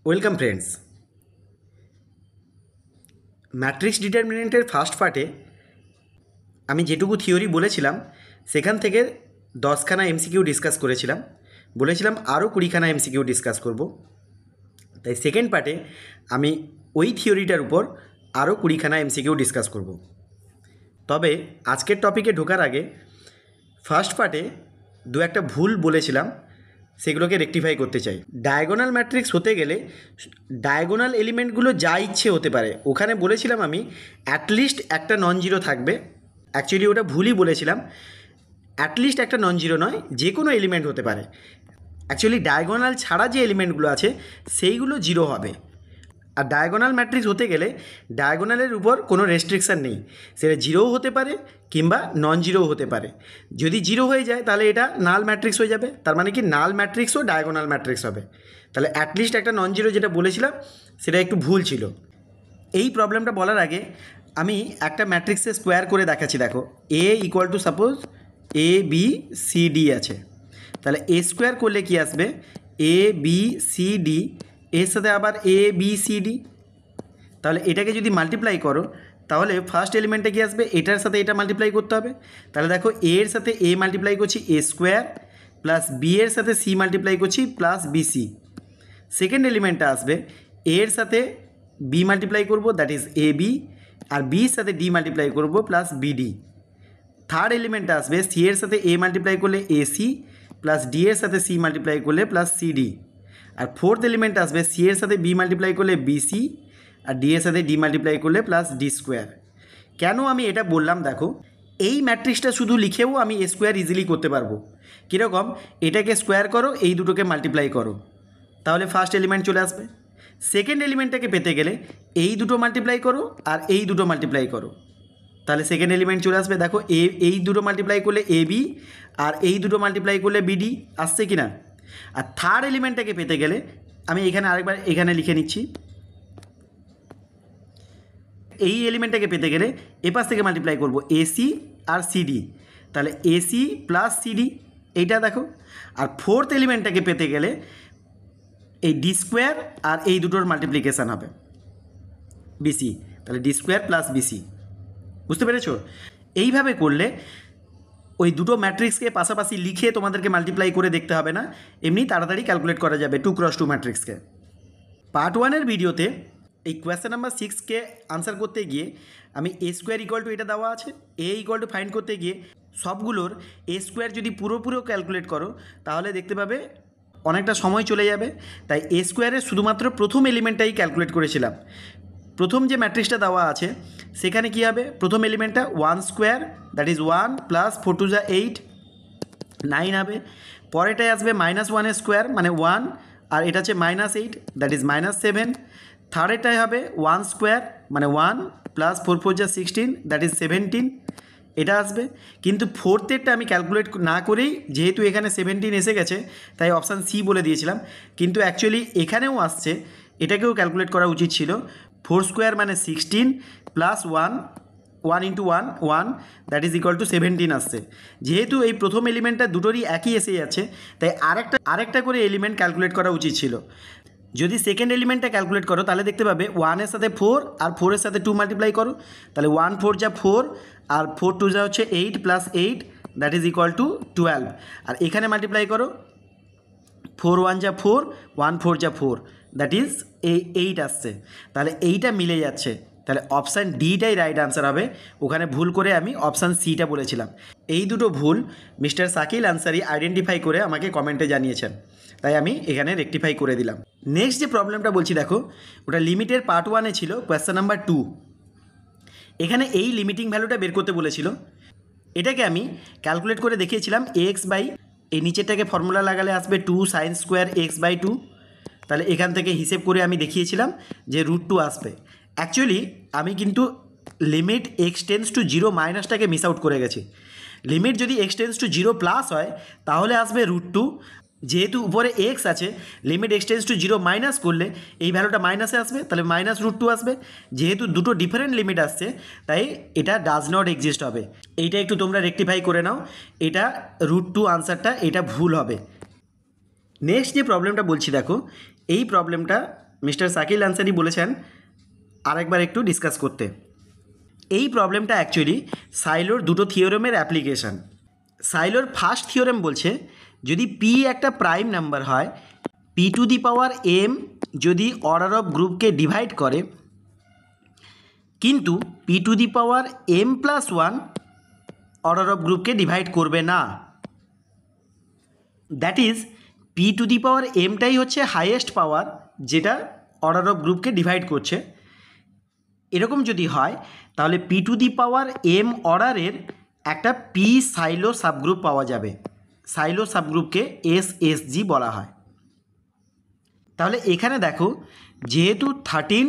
Welcome friends. Matrix ডিটারমিনেন্টের first পার্টে আমি যেটুকু থিওরি বলেছিলাম সেখান থেকে 10খানা এমসিকিউ ডিসকাস করেছিলাম, বলেছিলাম আরও 20খানা এমসিকিউ ডিসকাস করব। তাই সেকেন্ড পার্টে আমি ওই থিওরিটার উপর আরও 20খানা এমসিকিউ ডিসকাস করব। তবে আজকের টপিকে ঢোকার আগে ফার্স্ট পার্টে দু একটা ভুল বলেছিলাম, সেগুলোকে রেকটিফাই করতে চাই। ডায়াগোনাল ম্যাট্রিক্স হতে গেলে ডায়াগোনাল এলিমেন্টগুলো যা ইচ্ছে হতে পারে। ওখানে বলেছিলাম আমি অ্যাটলিস্ট একটা নন জিরো থাকবে। অ্যাকচুয়ালি ওটা ভুলই বলেছিলাম, অ্যাটলিস্ট একটা নন জিরো নয়, যে কোনো এলিমেন্ট হতে পারে। অ্যাকচুয়ালি ডায়াগোনাল ছাড়া যে এলিমেন্টগুলো আছে সেইগুলো জিরো হবে। আর ডায়াগোনাল ম্যাট্রিক্স হতে গেলে ডায়াগোনালের উপর কোনো রেস্ট্রিকশান নেই, সেটা জিরোও হতে পারে কিংবা নন জিরোও হতে পারে। যদি জিরো হয়ে যায় তাহলে এটা নাল ম্যাট্রিক্স হয়ে যাবে, তার মানে কি নাল ম্যাট্রিক্সও ডায়াগোনাল ম্যাট্রিক্স হবে। তাহলে অ্যাটলিস্ট একটা নন জিরো যেটা বলেছিলাম সেটা একটু ভুল ছিল। এই প্রবলেমটা বলার আগে আমি একটা ম্যাট্রিক্সে স্কোয়ার করে দেখাচ্ছি। দেখো, A equal to suppose A B C D আছে, তাহলে এ স্কোয়ার করলে কি আসবে, এ বি সি ডি, এর সাথে আবার এ বি সি ডি। তাহলে এটাকে যদি মাল্টিপ্লাই করো তাহলে ফার্স্ট এলিমেন্টে কী আসবে, এটার সাথে এটা মাল্টিপ্লাই করতে হবে। তাহলে দেখো, এর সাথে এ মাল্টিপ্লাই করছি এ স্কোয়ার, প্লাস বি এর সাথে সি মাল্টিপ্লাই করছি প্লাস বিসি। সেকেন্ড এলিমেন্টটা আসবে, এর সাথে বি মাল্টিপ্লাই করব, দ্যাট ইজ এ বি, আর বির সাথে ডি মাল্টিপ্লাই করব প্লাস বিডি। থার্ড এলিমেন্টটা আসবে, সি এর সাথে এ মাল্টিপ্লাই করলে এসি, প্লাস ডি এর সাথে সি মাল্টিপ্লাই করলে প্লাস সিডি। আর ফোর্থ এলিমেন্ট আসবে, সি এর সাথে বি মাল্টিপ্লাই করলে বিসি, আর ডি এর সাথে ডি মাল্টিপ্লাই করলে প্লাস ডি স্কোয়ার। কেন আমি এটা বললাম, দেখো এই ম্যাট্রিক্সটা শুধু লিখেও আমি এ স্কোয়ার ইজিলি করতে পারবো। কীরকম, এটাকে স্কোয়ার করো, এই দুটোকে মাল্টিপ্লাই করো, তাহলে ফার্স্ট এলিমেন্ট চলে আসবে। সেকেন্ড এলিমেন্টটাকে পেতে গেলে এই দুটো মাল্টিপ্লাই করো আর এই দুটো মাল্টিপ্লাই করো, তাহলে সেকেন্ড এলিমেন্ট চলে আসবে। দেখো, এই দুটো মাল্টিপ্লাই করলে এ বি, আর এই দুটো মাল্টিপ্লাই করলে বিডি আসছে কি না। আর থার্ড এলিমেন্টটাকে পেতে গেলে আমি এখানে আরেকবার এখানে লিখে নিচ্ছি, এই এলিমেন্টটাকে পেতে গেলে এপাশ থেকে মাল্টিপ্লাই করব এসি আর সিডি, তাহলে এসি প্লাস সিডি এইটা দেখো। আর ফোর্থ এলিমেন্টটাকে পেতে গেলে এই ডি স্কোয়ার আর এই দুটোর মাল্টিপ্লিকেশান হবে বিসি, তাহলে ডি স্কোয়ার প্লাস বিসি। বুঝতে পেরেছো? এইভাবে করলে ওই দুটো ম্যাট্রিক্সকে পাশাপাশি লিখে তোমাদেরকে মাল্টিপ্লাই করে দেখতে হবে না, এমনি তাড়াতাড়ি ক্যালকুলেট করা যাবে 2x2 ম্যাট্রিক্সকে। পার্ট 1-এর ভিডিওতে এই কোয়েশ্চেন নাম্বার 6কে আনসার করতে গিয়ে আমি এ স্কোয়ার ইকুয়াল টু এটা দেওয়া আছে, এ ইকুয়াল টু ফাইন্ড করতে গিয়ে সবগুলোর এ স্কোয়ার যদি পুরোপুরো ক্যালকুলেট করো তাহলে দেখতে পাবে অনেকটা সময় চলে যাবে। তাই এ স্কোয়ারের শুধুমাত্র প্রথম এলিমেন্টটাই ক্যালকুলেট করেছিলাম। প্রথম যে ম্যাট্রিক্সটা দেওয়া আছে সেখানে কী হবে, প্রথম এলিমেন্টটা 1 স্কোয়ার, দ্যাট ইজ 1 প্লাস 4 2 8 9 হবে। পরেরটায় আসবে -1 স্কোয়ার মানে 1, আর এটা হচ্ছে -8, দ্যাট ইজ -7। থার্ডেরটায় হবে 1 স্কোয়ার মানে 1 প্লাস 4 4 16, দ্যাট ইজ 17, এটা আসবে। কিন্তু ফোর্থেরটা আমি ক্যালকুলেট না করেই, যেহেতু এখানে 17 এসে গেছে তাই অপশান সি বলে দিয়েছিলাম, কিন্তু অ্যাকচুয়ালি এখানেও আসছে, এটাকেও ক্যালকুলেট করা উচিত ছিল। 4 স্কোয়ার মানে 16 plus 1, 1 into 1 1, that is equal two 17 আসছে। যেহেতু এই প্রথম এলিমেন্টটা দুটোরই একই এসে যাচ্ছে তাই আরেকটা করে এলিমেন্ট ক্যালকুলেট করা উচিত ছিল। যদি সেকেন্ড এলিমেন্টটা ক্যালকুলেট করো তাহলে দেখতে পাবে 1-এর সাথে 4 আর 4-এর সাথে 2 মাল্টিপ্লাই করো, তাহলে 1 4 যা 4 আর 4 2 যা হচ্ছে 8 plus 8, that is equal two 12। আর এখানে মাল্টিপ্লাই করো, 4 1 যা 4, 1 4 যা 4, দ্যাট ইজ 8 আসছে। তাহলে এইটা মিলে যাচ্ছে, তাহলে অপশান ডিটাই রাইট আনসার হবে। ওখানে ভুল করে আমি অপশান সিটা বলেছিলাম। এই দুটো ভুল মিস্টার শাকিল আনসারি আইডেন্টিফাই করে আমাকে কমেন্টে জানিয়েছেন, তাই আমি এখানে রেকটিফাই করে দিলাম। নেক্সট যে প্রবলেমটা বলছি দেখো, ওটা লিমিটের পার্ট 1-এ ছিল, কোয়েশ্চেন নাম্বার 2। এখানে এই লিমিটিং ভ্যালুটা বের করতে বলেছিল, এটাকে আমি ক্যালকুলেট করে দেখিয়েছিলাম এক্স বাই, এই নিচেরটাকে ফর্মুলা লাগালে আসবে 2 sin স্কোয়ার এক্স বাই 2। তাহলে এখান থেকে হিসেব করে আমি দেখিয়েছিলাম যে √2 আসবে। অ্যাকচুয়ালি আমি কিন্তু লিমিট এক্স টেন্স টু 0 মাইনাসটাকে মিস আউট করে গেছি। লিমিট যদি এক্স টেন্স টু 0 প্লাস হয় তাহলে আসবে √2, যেহেতু উপরে এক্স আছে, limit x tends to 0 minus করলে এই ভ্যালুটা মাইনাসে আসবে, তাহলে -√2 আসবে। যেহেতু দুটো ডিফারেন্ট লিমিট আসছে তাই এটা ডাজ নট এক্সিস্ট হবে। এইটা একটু তোমরা রেকটিফাই করে নাও, এটা √2 আনসারটা এটা ভুল হবে। নেক্সট যে প্রবলেমটা বলছি দেখো, এই প্রবলেমটা মিস্টার শাকিল আনসারি বলেছেন আরেকবার একটু ডিসকাস করতে। এই প্রবলেমটা অ্যাকচুয়ালি সাইলোর দুটো থিওরেমের অ্যাপ্লিকেশান। সাইলোর ফার্স্ট থিওরেম বলছে যদি পি একটা প্রাইম নাম্বার হয়, P to the power M যদি অর্ডার অফ গ্রুপকে ডিভাইড করে, কিন্তু P to the power M plus one order of গ্রুপকে ডিভাইড করবে না। That is P to the power এমটাই হচ্ছে হাইয়েস্ট পাওয়ার যেটা অর্ডার অফ গ্রুপকে ডিভাইড করছে। এরকম যদি হয় তাহলে P to the power M অর্ডারের একটা পি সাইলো সাবগ্রুপ পাওয়া যাবে। সাইলো সাবগ্রুপকে এসএসজি বলা হয়। তাহলে এখানে দেখো, যেহেতু 13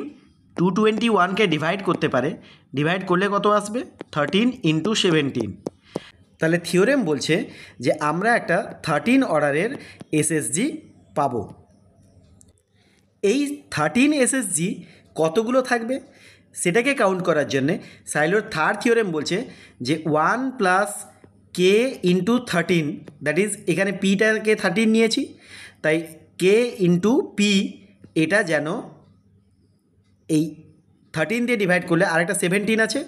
221কে ডিভাইড করতে পারে, ডিভাইড করলে কত আসবে? 13 × 17। তাহলে থিওরেম বলছে যে আমরা একটা 13 অর্ডারের এসএসজি পাবো। এই 13 এসএসজি কতগুলো থাকবে সেটাকে কাউন্ট করার জন্যে সাইলোর থার্ড থিওরেম বলছে যে 1 + k × 13, দ্যাট ইজ এখানে পিটাকে 13 নিয়েছি, তাই k × p এটা যেন এই 13 দিয়ে ডিভাইড করলে আরেকটা 17 আছে,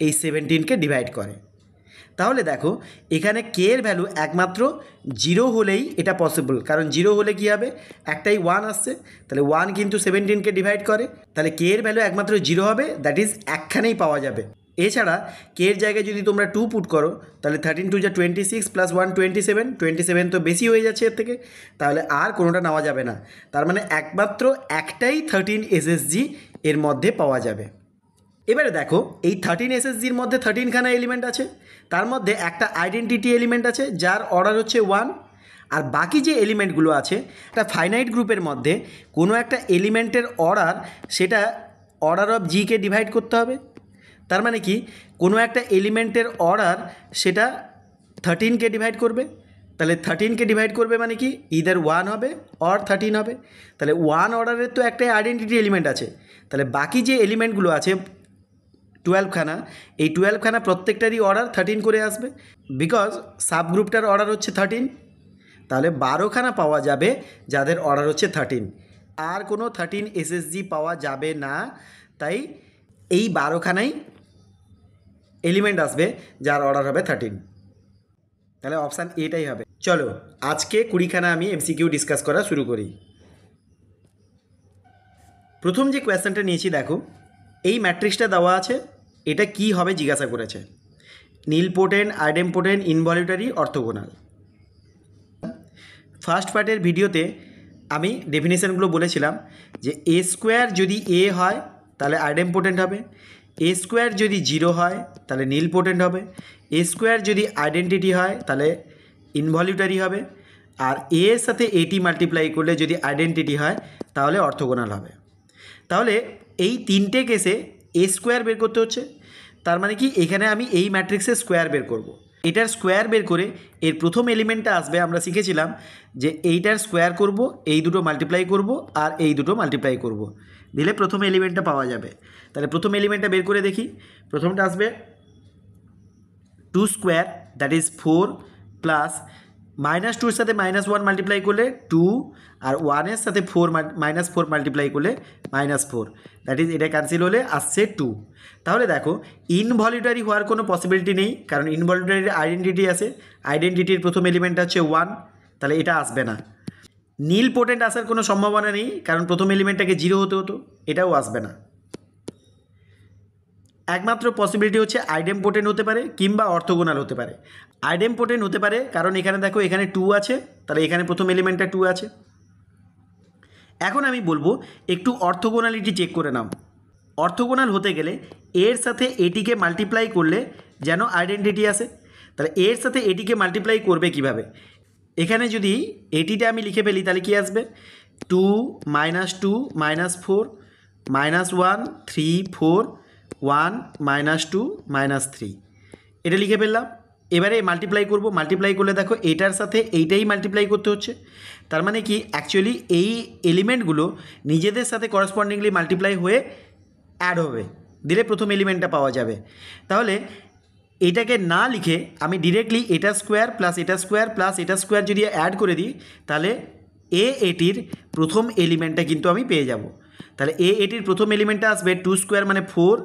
এই 17কে ডিভাইড করে। তাহলে দেখো এখানে k এর ভ্যালু একমাত্র 0 হলেই এটা পসিবল, কারণ 0 হলে কী হবে, একটাই 1 আসছে, তাহলে 1 কিন্তু 17কে ডিভাইড করে, তাহলে k এর ভ্যালু একমাত্র 0 হবে, দ্যাট ইজ একখানেই পাওয়া যাবে। এছাড়া k এর জায়গায় যদি তোমরা 2 পুট করো তাহলে 13 × 2 = 26 + 1 27, 27 তো বেশি হয়ে যাচ্ছে এর থেকে, তাহলে আর কোনোটা নেওয়া যাবে না। তার মানে একমাত্র একটাই 13 এসএসজি এর মধ্যে পাওয়া যাবে। এবারে দেখো এই 13 এসএসজির মধ্যে 13খানা এলিমেন্ট আছে, তার মধ্যে একটা আইডেন্টিটি এলিমেন্ট আছে যার অর্ডার হচ্ছে 1, আর বাকি যে এলিমেন্টগুলো আছে একটা ফাইনাইট গ্রুপের মধ্যে কোনো একটা এলিমেন্টের অর্ডার সেটা অর্ডার অফ জিকে ডিভাইড করতে হবে। তার মানে কি কোনো একটা এলিমেন্টের অর্ডার সেটা 13কে ডিভাইড করবে, তাহলে 13কে ডিভাইড করবে মানে কি ইদার 1 হবে অর 13 হবে। তাহলে 1 অর্ডারের তো একটা আইডেন্টিটি এলিমেন্ট আছে, তাহলে বাকি যে এলিমেন্টগুলো আছে 12খানা, এই 12খানা প্রত্যেকটারই অর্ডার 13 করে আসবে, বিকজ সাবগ্রুপটার অর্ডার হচ্ছে 13। তাহলে 12খানা পাওয়া যাবে যাদের অর্ডার হচ্ছে 13, আর কোনো 13 এসএসজি পাওয়া যাবে না। তাই এই 12খানাই এলিমেন্ট আসবে যার অর্ডার হবে 13। তাহলে অপশান এটাই হবে। চলো আজকে 20খানা আমি এমসিকিউ ডিসকাস করা শুরু করি। প্রথম যে কোয়েশ্চেনটা নিয়েছি দেখো, এই ম্যাট্রিক্সটা দেওয়া আছে, এটা কি হবে জিজ্ঞাসা করেছে, নীলপোটেন্ট, আইডেমপোটেন্ট, ইনভলিউটারি, অর্থোগোনাল। ফার্স্ট পার্টের ভিডিওতে আমি ডেফিনেশনগুলো বলেছিলাম যে এ স্কোয়ার যদি এ হয় তাহলে আইডেমপোটেন্ট হবে, এ স্কোয়ার যদি 0 হয় তাহলে নীলপোটেন্ট হবে, এ স্কোয়ার যদি আইডেন্টিটি হয় তাহলে ইনভলিউটারি হবে, আর এ এর সাথে এটি মাল্টিপ্লাই করলে যদি আইডেন্টিটি হয় তাহলে অর্থোগোনাল হবে। তাহলে এই তিনটে কেসে এ স্কোয়ার বের করতে হচ্ছে, তার মানে কি এখানে আমি এই ম্যাট্রিক্সের স্কোয়ার বের করব। এটার স্কোয়ার বের করে এর প্রথম এলিমেন্টটা আসবে, আমরা শিখেছিলাম যে এইটার স্কোয়ার করব, এই দুটো মাল্টিপ্লাই করব আর এই দুটো মাল্টিপ্লাই করব, দিলে প্রথম এলিমেন্টটা পাওয়া যাবে। তাহলে প্রথম এলিমেন্টটা বের করে দেখি, প্রথমটা আসবে 2 স্কোয়ার, দ্যাট ইজ 4, প্লাস -2 এর সাথে -1 মাল্টিপ্লাই করলে 2, আর 1 এর সাথে -4 মাল্টিপ্লাই করলে -4, দ্যাট ইজ এটা ক্যান্সেল হলে আসছে 2। তাহলে দেখো ইনভলিউটারি হওয়ার কোনো পসিবিলিটি নেই, কারণ ইনভলিউটারির আইডেন্টিটি আছে, আইডেন্টিটির প্রথম এলিমেন্টটা হচ্ছে 1, তাহলে এটা আসবে না। নীলপোটেন্ট আসার কোনো সম্ভাবনা নেই, কারণ প্রথম এলিমেন্টটাকে 0 হতে হতো, এটাও আসবে না। একমাত্র পসিবিলিটি হচ্ছে আইডেমপোটেন্ট হতে পারে কিংবা অর্থোগোনাল হতে পারে। আইডেমপোটেন্ট হতে পারে কারণ এখানে দেখো এখানে 2 আছে, তাহলে এখানে প্রথম এলিমেন্টটা 2 আছে। এখন আমি বলবো একটু অর্থোগোনালিটি চেক করে নাও। অর্থোগোনাল হতে গেলে এর সাথে এটিকে মাল্টিপ্লাই করলে যেন আইডেন্টিটি আসে, তাহলে এর সাথে এটিকে মাল্টিপ্লাই করবে কিভাবে? এখানে যদি এটিটা আমি লিখে ফেলি তাহলে কি আসবে, 2 - 2 - 4 -1 3 4 1 -2 -3, এটা লিখে ফেললাম। এবারে মাল্টিপ্লাই করব, মাল্টিপ্লাই করলে দেখো এটার সাথে এইটাই মাল্টিপ্লাই করতে হচ্ছে, তার মানে কি অ্যাকচুয়ালি এই এলিমেন্টগুলো নিজেদের সাথে করসপন্ডিংলি মাল্টিপ্লাই হয়ে অ্যাড হবে, দিলে প্রথম এলিমেন্টটা পাওয়া যাবে। তাহলে এটাকে না লিখে আমি ডিরেক্টলি এটা স্কোয়ার প্লাস এটা স্কোয়ার প্লাস এটা স্কোয়ার যদি অ্যাড করে দিই তাহলে এটির প্রথম এলিমেন্টটা কিন্তু আমি পেয়ে যাব। তাহলে এ এটির প্রথম এলিমেন্টটা আসবে 2 স্কোয়ার মানে 4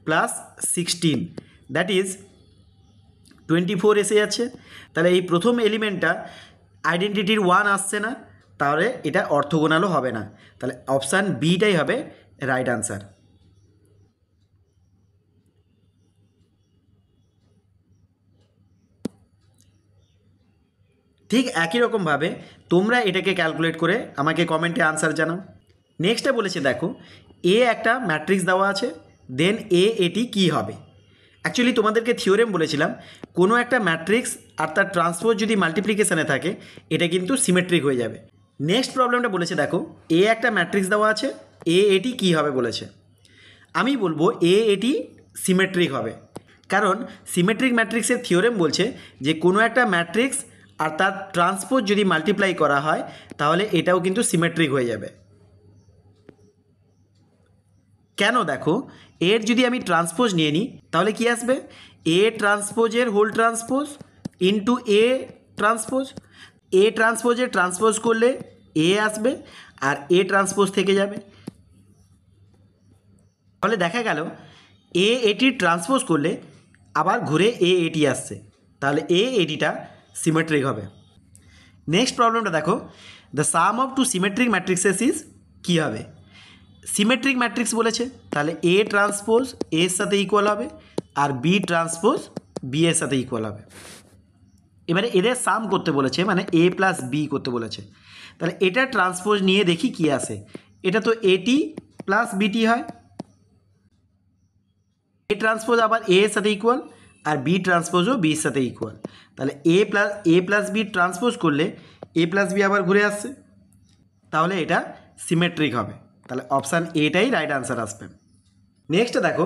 প্লাস 16, দ্যাট ইজ 24 এসে যাচ্ছে। তাহলে এই প্রথম এলিমেন্টটা আইডেন্টিটির 1 আসছে না, তাহলে এটা অর্থোগোনালও হবে না। তাহলে অপশান বিটাই হবে রাইট আনসার। ঠিক একই রকমভাবে তোমরা এটাকে ক্যালকুলেট করে আমাকে কমেন্টে আনসার জানাও। নেক্সটে বলেছে দেখো, এ একটা ম্যাট্রিক্স দেওয়া আছে, দেন এটি কী হবে। অ্যাকচুয়ালি তোমাদেরকে থিওরেম বলেছিলাম, কোনো একটা ম্যাট্রিক্স আর তার ট্রান্সপোজ যদি মাল্টিপ্লিকেশানে থাকে এটা কিন্তু সিমেট্রিক হয়ে যাবে। নেক্সট প্রবলেমটা বলেছে দেখো, এ একটা ম্যাট্রিক্স দেওয়া আছে, এটি কী হবে বলেছে। আমি বলবো এটি সিমেট্রিক হবে, কারণ সিমেট্রিক ম্যাট্রিক্সের থিওরেম বলছে যে কোনো একটা ম্যাট্রিক্স আর তার ট্রান্সপোজ যদি মাল্টিপ্লাই করা হয় তাহলে এটাও কিন্তু সিমেট্রিক হয়ে যাবে। কেন দেখো, এর যদি আমি ট্রান্সপোজ নিয়ে নিই তাহলে কি আসবে, এ ট্রান্সপোজের হোল ট্রান্সপোজ ইন্টু এ ট্রান্সপোজের ট্রান্সপোজ করলে এ আসবে আর এ ট্রান্সপোজ থেকে যাবে। তাহলে দেখা গেল এটির ট্রান্সপোজ করলে আবার ঘুরে এটি আসছে, তাহলে এটিটা সিমেট্রিক হবে। নেক্সট প্রবলেমটা দেখো, the sum of two symmetric matrices is কী হবে। সিমেট্রিক ম্যাট্রিক্স বলেছে, তাহলে এ ট্রান্সপোজ এর সাথে ইকুয়াল হবে আর বি ট্রান্সপোজ বি এর সাথে ইকুয়াল হবে। এবারে এদের সাম করতে বলেছে, মানে এ প্লাস বি করতে বলেছে, তাহলে এটা ট্রান্সপোজ নিয়ে দেখি কী আসে। এটা তো এটি প্লাস বিটি হয়, এ ট্রান্সপোজ আবার এ এর সাথে ইকুয়াল আর বি ট্রান্সপোজও বির সাথে ইকুয়াল, তাহলে এ প্লাস বি ট্রান্সপোজ করলে এ প্লাস বি আবার ঘুরে আসছে, তাহলে এটা সিমেট্রিক হবে। তাহলে অপশান এটাই রাইট আনসার আসবে। নেক্সট দেখো,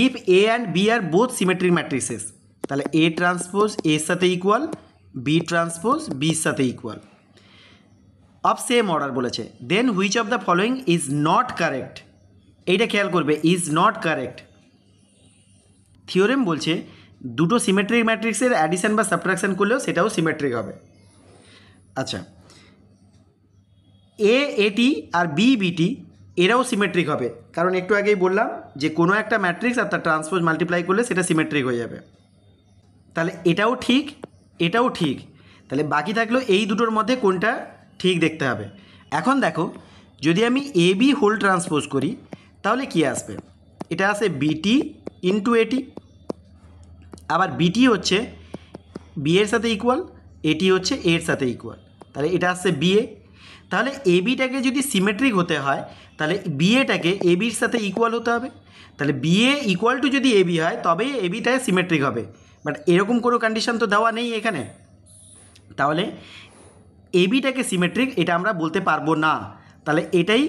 if A and B are both symmetric matrices, তাহলে এ ট্রান্সপোজ এর সাথে ইকুয়াল, বি ট্রান্সপোজ বির সাথে ইকুয়াল, অফ সেম অর্ডার বলেছে, then which of the following is not correct. এইটা খেয়াল করবে, ইজ নট কারেক্ট। থিওরেম বলছে দুটো সিমেট্রিক ম্যাট্রিক্সের অ্যাডিশন বা সাবট্রাকশন করলেও সেটাও সিমেট্রিক হবে। আচ্ছা, এটি আর বিটি এরাও সিমেট্রিক হবে, কারণ একটু আগেই বললাম যে কোনো একটা ম্যাট্রিক্স আর তার ট্রান্সপোজ মাল্টিপ্লাই করলে সেটা সিমেট্রিক হয়ে যাবে। তাহলে এটাও ঠিক, এটাও ঠিক, তাহলে বাকি থাকলো এই দুটোর মধ্যে কোনটা ঠিক দেখতে হবে। এখন দেখো, যদি আমি এ বি হোল ট্রান্সপোজ করি তাহলে কি আসবে, এটা আসে বিটি ইন্টু এটি, আবার বিটি হচ্ছে বি এর সাথে ইকুয়াল, এটি হচ্ছে এর সাথে ইকুয়াল, তাহলে এটা আসছে বিএ। তাহলে এ বিটাকে যদি সিমেট্রিক হতে হয় তাহলে বিএটাকে এ বির সাথে ইকুয়াল হতে হবে, তাহলে বিএ ইকুয়াল টু যদি এ বি হয় তবেই এ বিটায় সিমেট্রিক হবে, বাট এরকম কোনো কন্ডিশন তো দেওয়া নেই এখানে, তাহলে এ বিটাকে সিমেট্রিক এটা আমরা বলতে পারবো না, তাহলে এটাই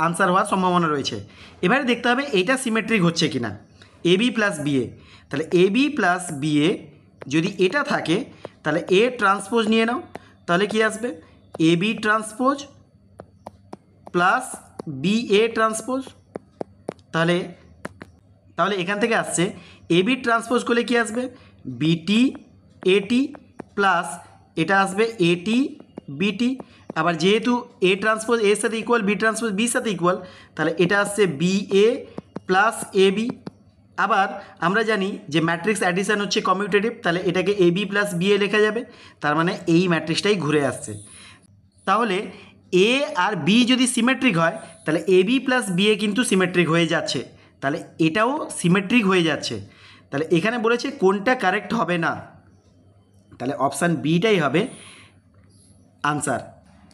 আনসার হওয়ার সম্ভাবনা রয়েছে। এবারে দেখতে হবে এইটা সিমেট্রিক হচ্ছে কি না, এ বি প্লাস বিএ, তাহলে এ বি প্লাস বিএ যদি এটা থাকে তাহলে এ ট্রান্সপোজ নিয়ে নাও, তাহলে কি আসবে, A B transpose plus B A transpose, তাহলে এখান থেকে আসছে এ বি ট্রান্সপোজ করলে কি আসবে, বিটি এটি প্লাস এটা আসবে এটি বিটি, আবার যেহেতু এ ট্রান্সপোজ এর সাথে ইকুয়াল, বি ট্রান্সপোজ বির সাথে ইকুয়াল, তাহলে এটা আসছে B A plus A B. আবার আমরা জানি যে ম্যাট্রিক্স অ্যাডিশান হচ্ছে কমিউটেটিভ, তাহলে এটাকে এ বি প্লাস বি এ লেখা যাবে, তার মানে এই ম্যাট্রিক্সটাই ঘুরে আসছে। তাহলে এ আর বি যদি সিমেট্রিক হয় তাহলে এ বি প্লাস বি এ কিন্তু সিমেট্রিক হয়ে যাচ্ছে, তাহলে এটাও সিমেট্রিক হয়ে যাচ্ছে। তাহলে এখানে বলেছে কোনটা কারেক্ট হবে না, তাহলে অপশান বিটাই হবে আনসার,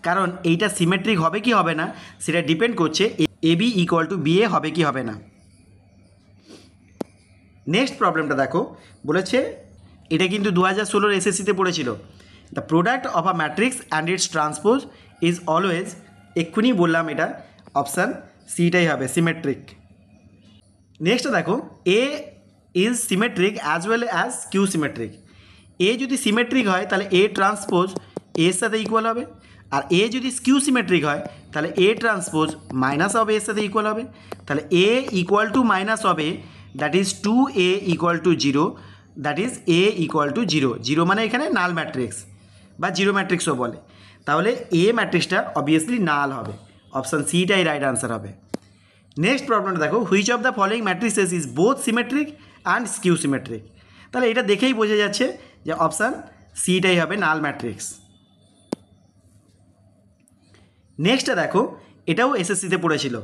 কারণ এইটা সিমেট্রিক হবে কি হবে না সেটা ডিপেন্ড করছে A B equal to B A হবে কি হবে না। নেক্সট প্রবলেমটা দেখো, বলেছে এটা কিন্তু 2016 এসএসসিতে পড়েছিল, the product of a matrix and its transpose is always, এক্ষুনি বললাম এটা অপশান সিটাই হবে সিমেট্রিক। নেক্সট দেখো, A is symmetric as well as skew symmetric. A যদি সিমেট্রিক হয় তাহলে এ ট্রান্সপোজ এর সাথে ইকুয়াল হবে, আর এ যদি স্কিউ সিমেট্রিক হয় তাহলে এ ট্রান্সপোজ মাইনাস অফ এর সাথে ইকুয়াল হবে, তাহলে A equal to minus of A, that is 2a equal to 0, that is A equal to 0, 0 মানে এখানে নাল ম্যাট্রিক্স বা জিরো ম্যাট্রিক্সও বলে, তাহলে এ ম্যাট্রিক্সটা অবভিয়াসলি নাল হবে, অপশান সিটাই রাইট আনসার হবে। নেক্সট প্রবলেমটা দেখো, which of the following matrices is both symmetric and skew symmetric. তাহলে এটা দেখেই বোঝা যাচ্ছে যে অপশান সিটাই হবে নাল ম্যাট্রিক্স। নেক্সটটা দেখো, এটাও এসএসসিতে পড়েছিল,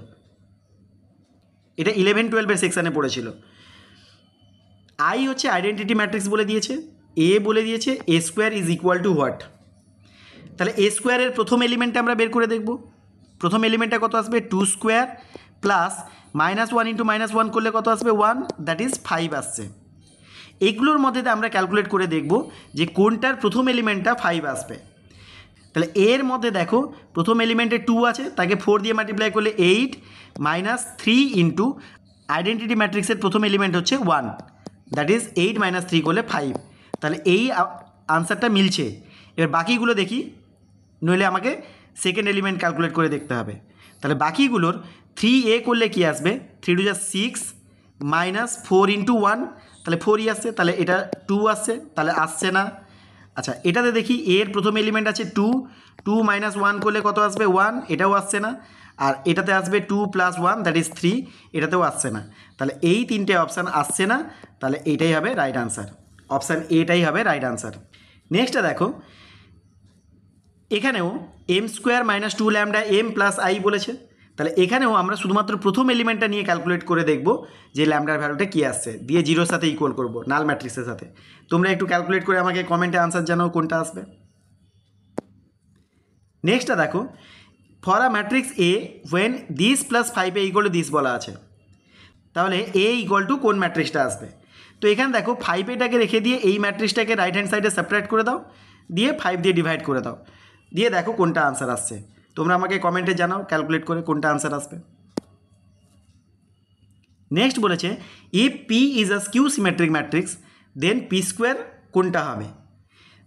এটা 11-12 সেকশানে পড়েছিল। আই হচ্ছে আইডেন্টিটি ম্যাট্রিক্স বলে দিয়েছে, এ বলে দিয়েছে A square is equal to what. তাহলে এ স্কোয়ারের প্রথম এলিমেন্টটা আমরা বের করে দেখব। প্রথম এলিমেন্টটা কত আসবে, 2 স্কোয়ার প্লাস -1 ইন্টু -1 করলে কত আসবে, 1, দ্যাট ইজ 5 আসছে। এগুলোর মধ্যে আমরা ক্যালকুলেট করে দেখব যে কোনটার প্রথম এলিমেন্টটা 5 আসবে। তাহলে এর মধ্যে দেখো প্রথম এলিমেন্টে 2 আছে, তাকে 4 দিয়ে মাল্টিপ্লাই করলে 8 -3 ইন্টু আইডেন্টিটি ম্যাট্রিক্সের প্রথম এলিমেন্ট হচ্ছে 1, দ্যাট ইজ 8 - 3 করলে 5। তাহলে এই আনসারটা মিলছে। এবার বাকিগুলো দেখি, নইলে আমাকে সেকেন্ড এলিমেন্ট ক্যালকুলেট করে দেখতে হবে। তাহলে বাকিগুলোর 3a করলে কি আসবে, 3 2 6 -4 ইন্টু 1, তাহলে 4ই আসছে, তাহলে এটা 2 আসছে, তাহলে আসছে না। আচ্ছা, এটাতে দেখি এর প্রথম এলিমেন্ট আছে 2, 2 - 1 করলে কত আসবে, 1, এটাও আসছে না। আর এটাতে আসবে 2 + 1, দ্যাট ইজ 3, এটাতেও আসছে না। তাহলে এই তিনটে অপশান আসছে না, তাহলে এইটাই হবে রাইট আনসার, অপশান এটাই হবে রাইট আনসার। নেক্সটটা দেখো, এখানেও m² - 2 ল্যামডা m + i বলেছে। তাহলে এখানেও আমরা শুধুমাত্র প্রথম এলিমেন্টটা নিয়ে ক্যালকুলেট করে দেখব যে ল্যামডার ভ্যালুটা কী আসছে, দিয়ে 0-র সাথে ইকুয়াল করব নাল ম্যাট্রিক্সের সাথে। তোমরা একটু ক্যালকুলেট করে আমাকে কমেন্টে আনসার জানাও কোনটা আসবে। নেক্সটটা দেখো, for a matrix A when this plus 5a equal to this বলা আছে, তাহলে এ ইকুয়াল টু কোন ম্যাট্রিক্সটা আসবে। তো এখানে দেখো 5aটাকে রেখে দিয়ে এই ম্যাট্রিক্সটাকে রাইট হ্যান্ড সাইডে সাবট্রাক্ট করে দাও, দিয়ে 5 দিয়ে ডিভাইড করে দাও, দিয়ে দেখো কোনটা আনসার আসছে। তোমরা আমাকে কমেন্টে জানাও ক্যালকুলেট করে কোনটা আনসার আসবে। নেক্সট বলেছে, if P is a skew symmetric matrix then p² কোনটা হবে।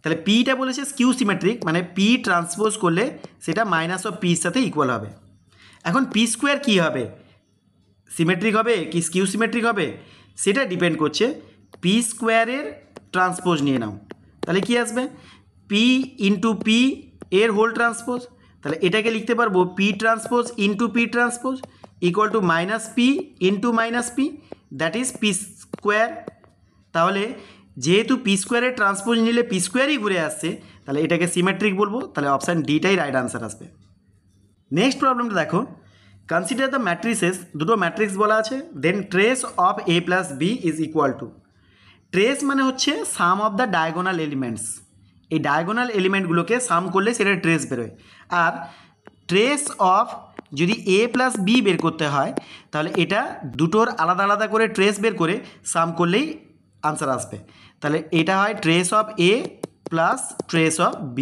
তাহলে পিটা বলেছে স্কিউ সিমেট্রিক, মানে পি ট্রান্সপোজ করলে সেটা -p-র সাথে ইকুয়াল হবে। এখন p² কী হবে, সিমেট্রিক হবে কি স্কিউ সিমেট্রিক হবে, সেটা ডিপেন্ড করছে p² ট্রান্সপোজ নিয়ে নাও। তাহলে কি আসবে, p ইন্টু পি এর হোল ট্রান্সপোজ। তাহলে এটাকে লিখতে পারবো p transpose into p transpose equal to -p into -p, that is p²। তাহলে যেহেতু p² ট্রান্সপোজ নিলে p²ই ঘুরে আসছে, তাহলে এটাকে সিমেট্রিক বলবো। তাহলে অপশান ডিটাই রাইট আনসার আসবে। নেক্সট প্রবলেমটা দেখো, কনসিডার দ্য ম্যাট্রিসেস, দুটো ম্যাট্রিক্স বলা আছে, then trace of a + b is equal to. Trace মানে হচ্ছে sum of the diagonal elements, এই ডায়াগোনাল এলিমেন্টগুলোকে সাম করলে সেটা ট্রেস বেরোয়। আর ট্রেস অফ যদি a + b বের করতে হয়, তাহলে এটা দুটোর আলাদা আলাদা করে ট্রেস বের করে সাম করলেই আনসার আসবে। তাহলে এটা হয় trace of a plus trace of b,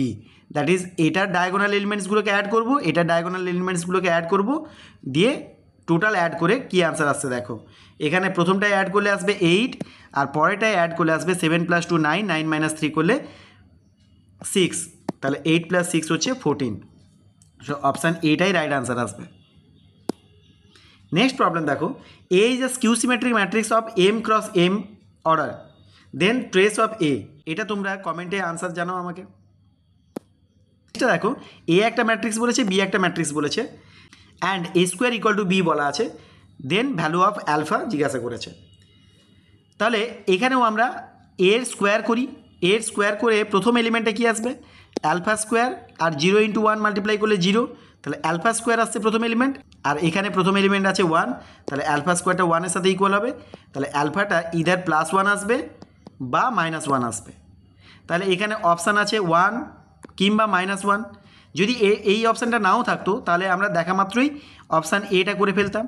that is এটার ডায়াগোনাল এলিমেন্টসগুলোকে অ্যাড করব, এটার ডায়াগোনাল এলিমেন্টসগুলোকে অ্যাড করব, দিয়ে টোটাল অ্যাড করে কী আনসার আসছে দেখো। এখানে প্রথমটায় অ্যাড করলে আসবে 8, আর পরেরটায় অ্যাড করলে আসবে 7 + 2 9, 9 - 3 করলে 6, তাহলে 8 + 6 হচ্ছে 14। সো অপশান এটাই রাইট আনসার আসবে। নেক্সট প্রবলেম দেখো, A is a skew symmetric matrix of m × m order, then trace of A. এটা তোমরা কমেন্টে আনসার জানাও আমাকে। নেক্সটটা দেখো, এ একটা ম্যাট্রিক্স বলেছে, বি একটা ম্যাট্রিক্স বলেছে, অ্যান্ড a² = b বলা আছে, দেন ভ্যালু অফ অ্যালফা জিজ্ঞাসা করেছে। তাহলে এখানেও আমরা এর স্কোয়ার করি, এর স্কোয়ার করে প্রথম এলিমেন্টে কী আসবে, α², আর 0 × 1 মাল্টিপ্লাই করলে 0, তাহলে α² আসছে প্রথম এলিমেন্ট, আর এখানে প্রথম এলিমেন্ট আছে 1, তাহলে α²টা 1-এর সাথে ইকুয়াল হবে। তাহলে অ্যালফাটা ইদার +1 আসবে বা -1 আসবে। তাহলে এখানে অপশান আছে 1 কিংবা -1। যদি এই অপশানটা নাও থাকতো, তাহলে আমরা দেখা মাত্রই অপশান এটা করে ফেলতাম।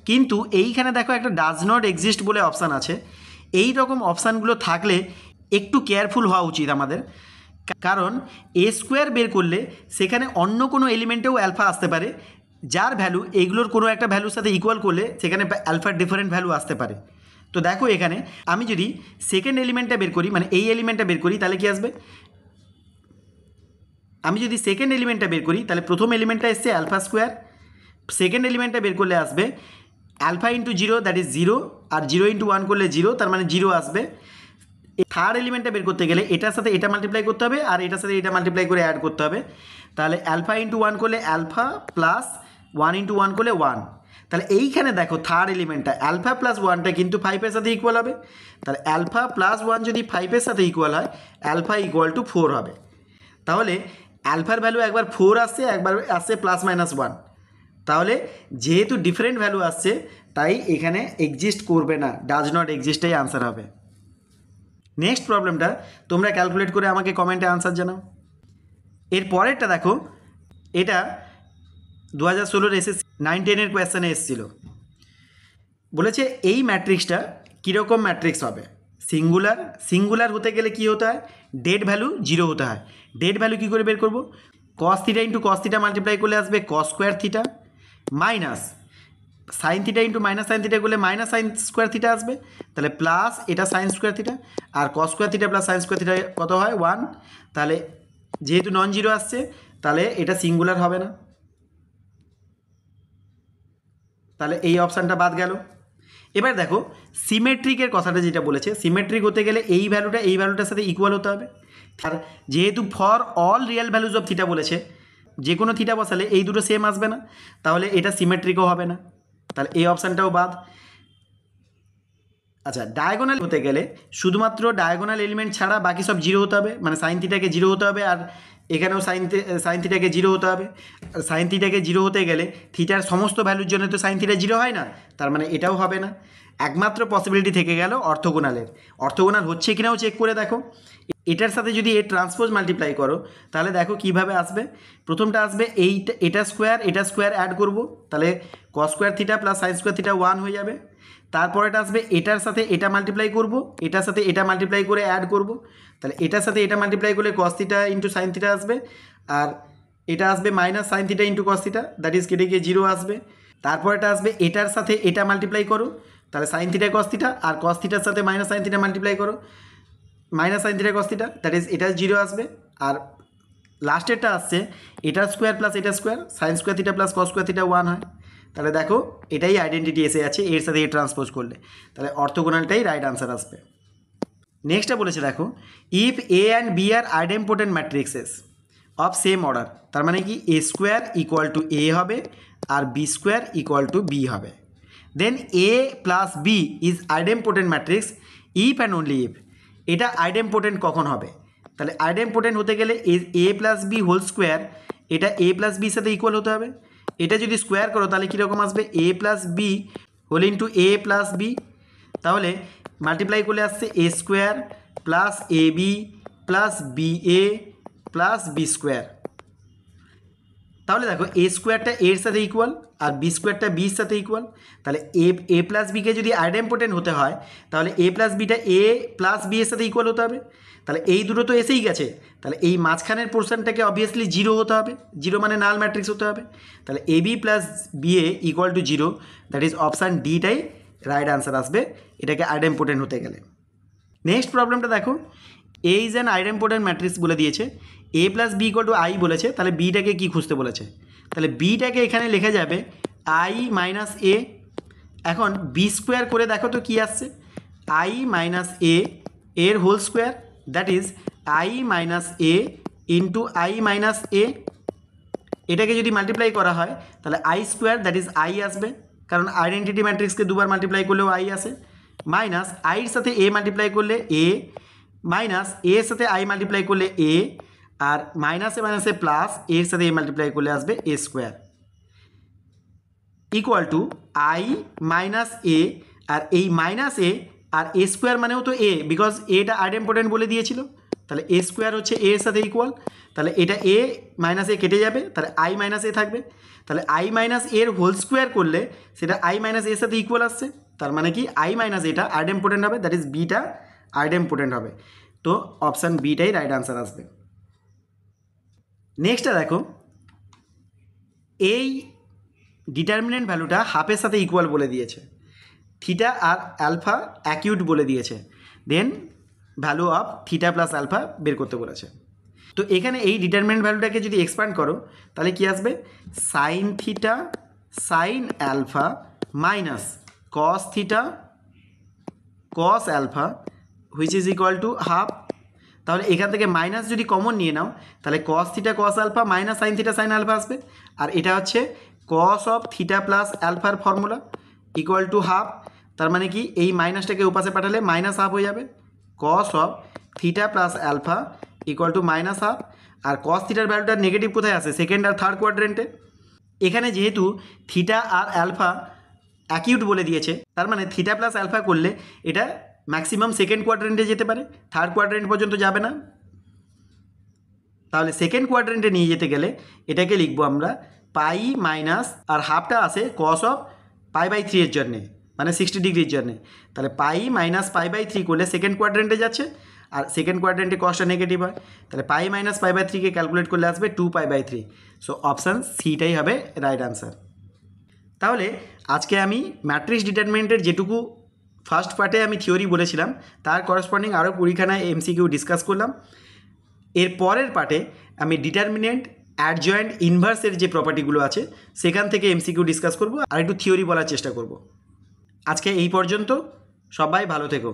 কিন্তু এইখানে দেখো একটা ডাজ নট এক্সিস্ট বলে অপশান আছে। এই রকম অপশানগুলো থাকলে একটু কেয়ারফুল হওয়া উচিত আমাদের, কারণ a² বের করলে সেখানে অন্য কোনো এলিমেন্টেও অ্যালফা আসতে পারে, যার ভ্যালু এইগুলোর কোনো একটা ভ্যালুর সাথে ইকুয়াল করলে সেখানে অ্যালফার ডিফারেন্ট ভ্যালু আসতে পারে। তো দেখো এখানে আমি যদি সেকেন্ড এলিমেন্টটা বের করি, মানে এই এলিমেন্টটা বের করি, তাহলে কি আসবে, আমি যদি সেকেন্ড এলিমেন্টটা বের করি, তাহলে প্রথম এলিমেন্টটা এসছে α², সেকেন্ড এলিমেন্টটা বের করলে আসবে α × 0, দ্যাট ইজ 0, আর 0 × 1 করলে 0, তার মানে 0 আসবে। থার্ড এলিমেন্টটা বের করতে গেলে এটার সাথে এটা মাল্টিপ্লাই করতে হবে, আর এটার সাথে এটা মাল্টিপ্লাই করে অ্যাড করতে হবে। তাহলে α × 1 করলে α প্লাস 1 × 1 করলে 1। তাহলে এইখানে দেখো থার্ড এলিমেন্টটা অ্যালফা প্লাস 1টা কিন্তু 5-এর সাথে ইকুয়াল হবে। তাহলে অ্যালফা প্লাস 1 যদি 5-এর সাথে ইকুয়াল হয়, অ্যালফা ইকুয়াল টু 4 হবে। তাহলে অ্যালফার ভ্যালু একবার 4 আসছে, একবার আসছে +-1। তাহলে যেহেতু ডিফারেন্ট ভ্যালু আসছে, তাই এখানে এক্সিস্ট করবে না, ডাজ নট এক্সিস্টই আনসার হবে। নেক্সট প্রবলেমটা তোমরা ক্যালকুলেট করে আমাকে কমেন্টে আনসার জানাও। এর পরেরটা দেখো, এটা 2016 এসএসসি 9-10-এর কোয়েশ্চেনে এসেছিল। বলেছে এই ম্যাট্রিক্সটা কীরকম ম্যাট্রিক্স হবে। সিঙ্গুলার হতে গেলে কি হতে হয়, ডেড ভ্যালু 0 হতে হয়। ডেড ভ্যালু কী করে বের করব, cos θ × cos θ মাল্টিপ্লাই করলে আসবে cos square theta, minus sin θ × -sin θ করলে -sin স্কোয়ার থিটা আসবে। তাহলে প্লাস এটা sin স্কোয়ার থিটা, আর cos square theta plus sin square theta কত হয় 1। তাহলে যেহেতু নন জিরো আসছে, তাহলে এটা সিঙ্গুলার হবে না, তাহলে এই অপশানটা বাদ গেল। এবার দেখো সিমেট্রিকের কথাটা যেটা বলেছে, সিমেট্রিক হতে গেলে এই ভ্যালুটার সাথে ইকুয়াল হতে হবে। আর যেহেতু for all real values of theta বলেছে, যে কোনো থিটা বসালে এই দুটো সেম আসবে না, তাহলে এটা সিমেট্রিকও হবে না, তাহলে এই অপশানটাও বাদ। আচ্ছা, ডায়াগোনাল হতে গেলে শুধুমাত্র ডায়াগোনাল এলিমেন্ট ছাড়া বাকি সব 0 হতে হবে, মানে সাইন থিটাকে 0 হতে হবে, আর এখানেও সাইন থিটাকে 0 হতে হবে। আর সাইন থিটাকে 0 হতে গেলে থিটার সমস্ত ভ্যালুর জন্য তো সাইন থিটা 0 হয় না, তার মানে এটাও হবে না। একমাত্র পসিবিলিটি থেকে গেল অর্থোগোনালের। অর্থোগোনাল হচ্ছে কিনাও চেক করে দেখো। এটার সাথে যদি এ ট্রান্সপোজ মাল্টিপ্লাই করো, তাহলে দেখো কিভাবে আসবে। প্রথমটা আসবে এটা স্কোয়ার অ্যাড করব, তাহলে cos square theta plus sine square theta 1 হয়ে যাবে। তারপরেটা আসবে এটার সাথে এটা মাল্টিপ্লাই করব, এটার সাথে এটা মাল্টিপ্লাই করে অ্যাড করব, তাহলে এটার সাথে এটা মাল্টিপ্লাই করলে cos থিটা × sin থিটা আসবে, আর এটা আসবে -sin theta × cos theta, that is কেটে গিয়ে 0 আসবে। তারপরেটা আসবে এটার সাথে এটা মাল্টিপ্লাই করো, তাহলে sin থিটা cos থিটা, আর cos থিটার সাথে -sin থিটা মাল্টিপ্লাই করো, -sin theta cos theta, that is এটা 0 আসবে। আর লাস্টেরটা আসছে এটা স্কোয়ার প্লাস এটা square, sine square theta plus cos square theta 1 হয়। তাহলে দেখো এটাই আইডেন্টিটি এসে যাচ্ছে এর সাথে এ ট্রান্সপোজ করলে, তাহলে অর্থোগোনালটাই রাইট আনসার আসবে। নেক্সটটা বলেছে দেখো, if A and B are idempotent matrices of same order, তার মানে কি A square equal to A হবে আর B square equal to B হবে, then A plus B is idempotent matrix if and only if. এটা idempotent কখন হবে, তাহলে আইডেম্পোটেন্ট হতে গেলে A plus B whole square, এটা এ প্লাস বির সাথে ইকুয়াল হতে হবে। এটা যদি স্কোয়ার করো তাহলে কীরকম আসবে, এ প্লাস বি হোল ইন্টু এ প্লাস বি, তাহলে মাল্টিপ্লাই করলে আসছে এ স্কোয়ার প্লাস এ বি প্লাস বি এ প্লাস বি স্কোয়ার। তাহলে দেখো এ স্কোয়ারটা এর সাথে ইকুয়াল আর বি স্কোয়ারটা বির সাথে ইকুয়াল, তাহলে এ প্লাস বিকে যদি আইডেম্পোটেন্ট হতে হয়, তাহলে এ প্লাস বিটা এ প্লাস বি এর সাথে ইকুয়াল হতে হবে। তাহলে এই দুটো তো এসেই গেছে, তাহলে এই মাঝখানের পোর্শনটাকে অবভিয়াসলি 0 হতে হবে, 0 মানে নাল ম্যাট্রিক্স হতে হবে। তাহলে A B plus B A equal to 0, that is option ডিটাই রাইট আনসার আসবে এটাকে আইডেম্পোটেন্ট হতে গেলে। নেক্সট প্রবলেমটা দেখো, A is an idempotent matrix বলে দিয়েছে, A plus B equal to I বলেছে, তাহলে বিটাকে কী খুঁজতে বলেছে, তাহলে বিটাকে এখানে লেখা যাবে আই মাইনাস এ। এখন বি স্কোয়ার করে দেখো তো কী আসছে, আই মাইনাস এ এর whole square, that is I minus A into I minus A. এটাকে যদি মাল্টিপ্লাই করা হয় তাহলে I square, that is I আসবে, কারণ আইডেন্টিটি ম্যাট্রিক্সকে দুবার মাল্টিপ্লাই করলেও আই আসে, মাইনাস আইয়ের সাথে এ মাল্টিপ্লাই করলে এ, মাইনাস এর সাথে আই মাল্টিপ্লাই করলে এ, আর মাইনাসে মাইনাসে প্লাস এর সাথে এ মাল্টিপ্লাই করলে আসবে A square, equal to I minus A, আর এই minus A R A square মানেও তো এ, বিকজ এটা আইডেম্পোটেন্ট বলে দিয়েছিল, তাহলে এ স্কোয়ার হচ্ছে এ এর সাথে ইকুয়াল, তাহলে এটা এ মাইনাস এ কেটে যাবে, তাহলে আই মাইনাস এ থাকবে, তাহলে আই মাইনাস এর হোল স্কোয়ার করলে সেটা আই মাইনাস এর সাথে ইকুয়াল আসছে, তার মানে কি আই মাইনাস এটা আইডেম্পোটেন্ট হবে, দ্যাট ইজ বিটা আইডেম্পোটেন্ট হবে, তো অপশান বিটাই রাইট আনসার আসবে। নেক্সটটা দেখো, এই ডিটারমিনেন্ট ভ্যালুটা হাফের সাথে ইকুয়াল বলে দিয়েছে, থিটা আর অ্যালফা অ্যাকিউট বলে দিয়েছে, then value of theta plus alpha বের করতে বলেছে। তো এখানে এই ডিটারমিনেন্ট ভ্যালুটাকে যদি এক্সপ্যান্ড করো তাহলে কি আসবে, sine theta sine alpha minus cos theta cos alpha which is equal to half. তাহলে এখান থেকে মাইনাস যদি কমন নিয়ে নাও তাহলে cos theta cos alpha minus sine theta sine alpha আসবে, আর এটা হচ্ছে কস অফ থিটা প্লাস অ্যালফার ফর্মুলা ইকুয়াল টু হাফ, তার মানে কি এই মাইনাসটাকে উপাসে পাঠালে মাইনাস হাফ হয়ে যাবে, cos of theta plus alpha equal to minus half. আর কস থিটার ভ্যালুটা নেগেটিভ কোথায় আছে? সেকেন্ড আর থার্ড কোয়াড্রেন্টে। এখানে যেহেতু থিটা আর অ্যালফা অ্যাকিউট বলে দিয়েছে, তার মানে থিটা প্লাস অ্যালফা করলে এটা ম্যাক্সিমাম সেকেন্ড কোয়াড্রেন্টে যেতে পারে, থার্ড কোয়াড্রেন্ট পর্যন্ত যাবে না। তাহলে সেকেন্ড কোয়াড্রেন্টে নিয়ে যেতে গেলে এটাকে লিখবো আমরা পাই মাইনাস, আর হাফটা আসে কস অফ π/3 এর জন্যে, মানে 60 ডিগ্রির জন্যে। তাহলে পাই মাইনাস π/3 করলে সেকেন্ড কোয়াড্রেন্টে যাচ্ছে, আর সেকেন্ড কোয়াড্রেন্টে কসটা নেগেটিভ হয়, তাহলে পাই মাইনাস π/3কে ক্যালকুলেট করলে আসবে 2π/3। সো অপশান সিটাই হবে রাইট আনসার। তাহলে আজকে আমি ম্যাট্রিক্স ডিটারমিনেন্টের যেটুকু ফার্স্ট পার্টে আমি থিওরি বলেছিলাম তার করসপন্ডিং আরও 20খানা এমসিকিউ ডিসকাস করলাম। এর পরের পার্টে আমি ডিটারমিনেন্ট, অ্যাডজয়েন্ট, ইনভার্সের যে প্রপার্টিগুলো আছে সেখান থেকে এমসিকিউ ডিসকাস করব আর একটু থিওরি বলার চেষ্টা করব। আজকে এই পর্যন্ত, সবাই ভালো থেকো।